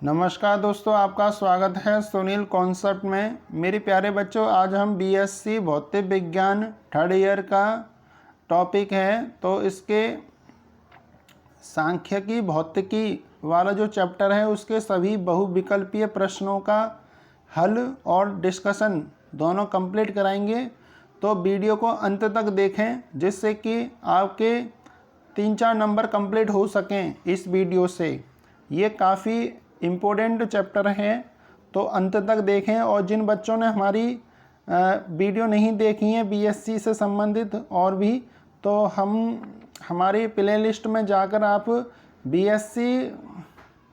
नमस्कार दोस्तों, आपका स्वागत है सुनील कॉन्सेप्ट में। मेरे प्यारे बच्चों, आज हम बीएससी भौतिक विज्ञान थर्ड ईयर का टॉपिक है। तो इसके सांख्यिकी भौतिकी वाला जो चैप्टर है उसके सभी बहुविकल्पीय प्रश्नों का हल और डिस्कशन दोनों कंप्लीट कराएंगे। तो वीडियो को अंत तक देखें जिससे कि आपके 3-4 नंबर कंप्लीट हो सकें इस वीडियो से। ये काफ़ी इम्पोर्टेंट चैप्टर है, तो अंत तक देखें। और जिन बच्चों ने हमारी वीडियो नहीं देखी है बीएससी से संबंधित और भी, तो हमारी प्ले लिस्ट में जाकर आप बीएससी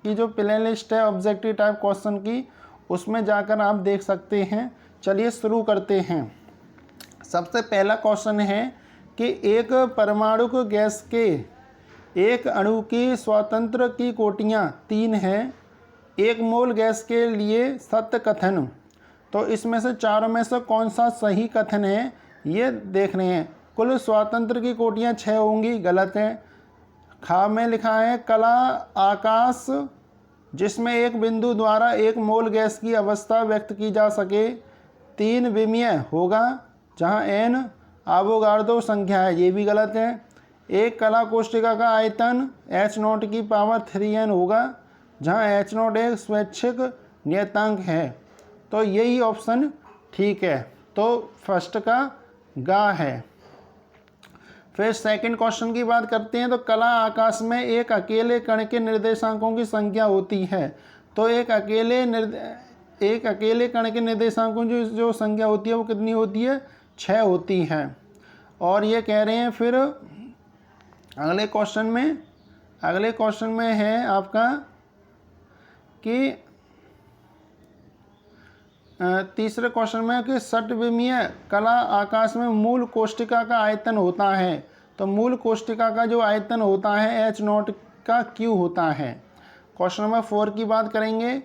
की जो प्ले लिस्ट है ऑब्जेक्टिव टाइप क्वेश्चन की, उसमें जाकर आप देख सकते हैं। चलिए शुरू करते हैं। सबसे पहला क्वेश्चन है कि एक परमाणुक गैस के एक अणु की स्वतंत्र की कोटियाँ 3 हैं। एक मोल गैस के लिए सत्य कथन। तो इसमें से चारों में से कौन सा सही कथन है ये देख रहे हैं। कुल स्वतंत्र की कोटियाँ 6 होंगी, गलत है। खा में लिखा है कला आकाश जिसमें एक बिंदु द्वारा एक मोल गैस की अवस्था व्यक्त की जा सके 3 विमीय होगा, जहाँ n आवोगाड्रो संख्या है, ये भी गलत है। एक कला कोष्ठिका का आयतन h0 की पावर 3n होगा, जहाँ h0 एक स्वैच्छिक नियतांक है। तो यही ऑप्शन ठीक है। तो फर्स्ट का गा है। फिर सेकंड क्वेश्चन की बात करते हैं। तो कला आकाश में एक अकेले कण के निर्देशांकों की संख्या होती है। तो एक अकेले कण के निर्देशांकों की जो संख्या होती है वो कितनी होती है? 6 होती है। और ये कह रहे हैं फिर अगले क्वेश्चन में है आपका कि तीसरे क्वेश्चन में कि षटविमीय कला आकाश में मूल कोष्ठिका का आयतन होता है। तो मूल कोष्ठिका का जो आयतन होता है h0 का Q होता है। क्वेश्चन नंबर 4 की बात करेंगे।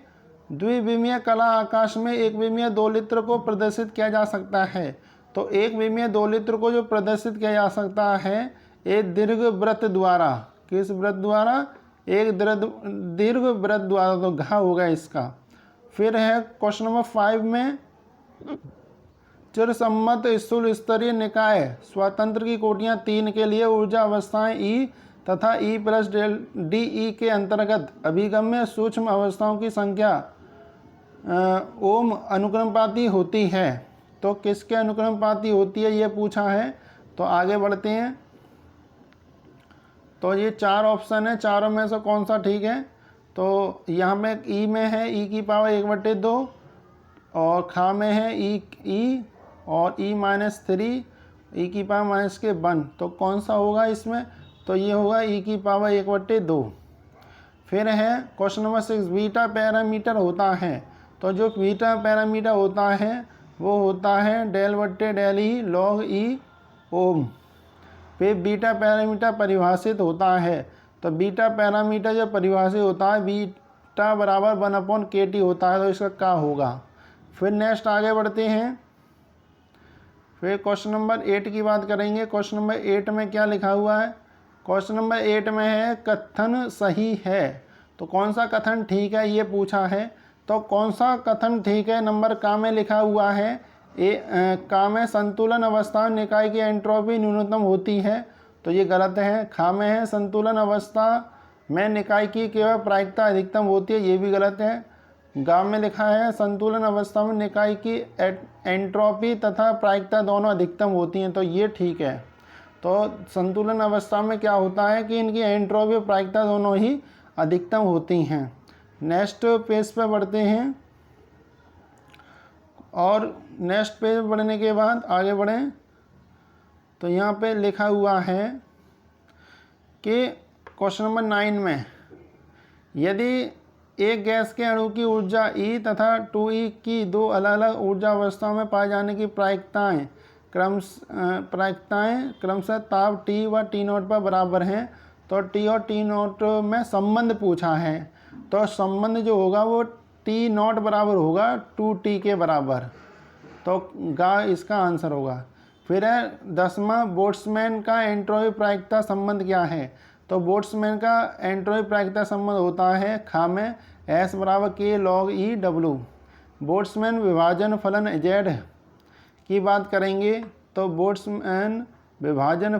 द्विविमीय कला आकाश में एक विमीय 2 लित्र को प्रदर्शित किया जा सकता है। तो एक विमीय 2 लित्र को जो प्रदर्शित किया जा सकता है एक दीर्घ वृत्त द्वारा। किस वृत्त द्वारा? एक दीर्घ वृत्त द्वारा। तो घा होगा इसका। फिर है क्वेश्चन नंबर 5 में चिरसम्मत स्थूल स्तरीय निकाय स्वतंत्र की कोटियाँ 3 के लिए ऊर्जा अवस्थाएं E तथा E+DE के अंतर्गत अभिगम्य सूक्ष्म अवस्थाओं की संख्या ओम अनुक्रमपाती होती है। तो किसके अनुक्रमपाती होती है ये पूछा है। तो आगे बढ़ते हैं। तो ये 4 ऑप्शन है, चारों में से कौन सा ठीक है? तो यहाँ में ई में है e की पावर 1/2 और खा में है ई और e-3 e की पावर -1। तो कौन सा होगा इसमें? तो ये होगा e की पावर 1/2। फिर है क्वेश्चन नंबर 6 बीटा पैरामीटर होता है। तो जो बीटा पैरामीटर होता है वो होता है del/del log e ओम। फिर बीटा पैरामीटर परिभाषित होता है। तो बीटा पैरामीटर जब परिभाषित होता है बीटा बराबर 1/kT होता है। तो इसका क्या होगा? फिर नेक्स्ट आगे बढ़ते हैं। फिर क्वेश्चन नंबर 8 की बात करेंगे। क्वेश्चन नंबर 8 में क्या लिखा हुआ है? क्वेश्चन नंबर 8 में है कथन सही है। तो कौन सा कथन ठीक है ये पूछा है। तो कौन सा कथन ठीक है? नंबर का में लिखा हुआ है का में संतुलन अवस्था में निकाय की एंट्रोपी न्यूनतम होती है। तो ये गलत है। खा में है संतुलन अवस्था में निकाय की केवल प्रायिकता अधिकतम होती है, ये भी गलत है। गा में लिखा है संतुलन अवस्था में निकाय की एंट्रोपी तथा प्रायिकता दोनों अधिकतम होती हैं। तो ये ठीक है। तो संतुलन अवस्था में क्या होता है कि इनकी एंट्रोपी और प्रायिकता दोनों ही अधिकतम होती हैं। नेक्स्ट पेज पे बढ़ते हैं। और नेक्स्ट पेज बढ़ने के बाद आगे बढ़ें तो यहाँ पे लिखा हुआ है कि क्वेश्चन नंबर 9 में यदि एक गैस के अणु की ऊर्जा E तथा 2E की 2 अलग अलग ऊर्जा अवस्थाओं में पाए जाने की प्रायिकताएं क्रमशः ताप T व T0 पर बराबर हैं। तो T और T0 में संबंध पूछा है। तो संबंध जो होगा वो T0 बराबर होगा 2T के बराबर। तो गा इसका आंसर होगा। फिर है 10वां बोल्ट्जमैन का एंट्रोपी प्रायिकता संबंध क्या है? तो बोल्ट्जमैन का एंट्रोपी प्रायिकता संबंध होता है खा में S बराबर K log E W। Boltzmann विभाजन फलन Z की बात करेंगे तो बोल्ट्जमैन विभाजन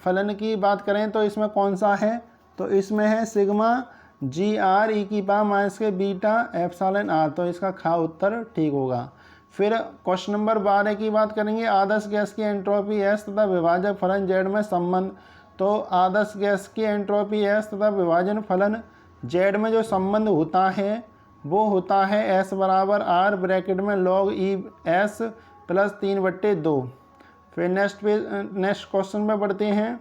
फलन की बात करें तो इसमें कौन सा है, तो इसमें है सिग्मा GR e⁻के बीटा एप्सिलॉन R। तो इसका खा उत्तर ठीक होगा। फिर क्वेश्चन नंबर 12 की बात करेंगे, आदर्श गैस की एंट्रोपी S तथा विभाजक फलन Z में संबंध। तो आदर्श गैस की एंट्रोपी S तथा विभाजन फलन Z में जो संबंध होता है वो होता है S बराबर R ब्रैकेट में log E S प्लस 3/2। फिर नेक्स्ट क्वेश्चन पे बढ़ते हैं।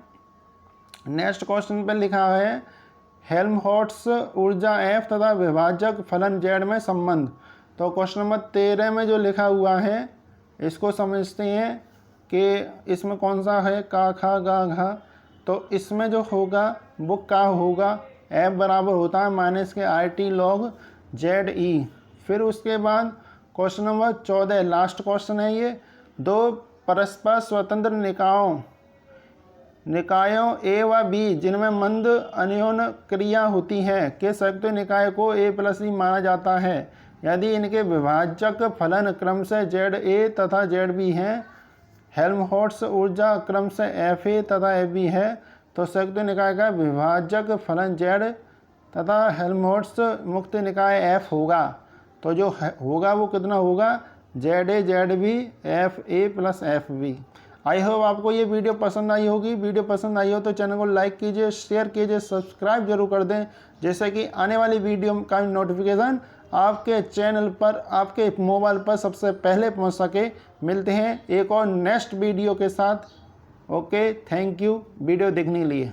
नेक्स्ट क्वेश्चन पे लिखा है हेल्महोल्ट्ज़ ऊर्जा F तथा विभाजक फलन Z में संबंध। तो क्वेश्चन नंबर 13 में जो लिखा हुआ है इसको समझते हैं कि इसमें कौन सा है का खा गा घा। तो इसमें जो होगा वो का होगा, F बराबर होता है -RT log ZE। फिर उसके बाद क्वेश्चन नंबर 14 लास्ट क्वेश्चन है ये, दो परस्पर स्वतंत्र निकायों A व B जिनमें मंद अन्योन्य क्रिया होती है के संयुक्त निकाय को A+E माना जाता है यदि इनके विभाजक फलन क्रमशः ZA तथा ZB हैं। हेल्महोल्ट्ज़ ऊर्जा क्रमशः FA तथा FB है। तो संयुक्त निकाय का विभाजक फलन Z तथा हेल्महोल्ट्ज़ मुक्त निकाय F होगा। तो जो होगा वो कितना होगा ZA ZB FA plus FB। I hope आपको ये वीडियो पसंद आई होगी। वीडियो पसंद आई हो तो चैनल को लाइक कीजिए, शेयर कीजिए, सब्सक्राइब जरूर कर दें जैसे कि आने वाली वीडियो का नोटिफिकेशन आपके चैनल पर आपके मोबाइल पर सबसे पहले पहुंच सके। मिलते हैं एक और नेक्स्ट वीडियो के साथ। ओके, थैंक यू वीडियो देखने के लिए।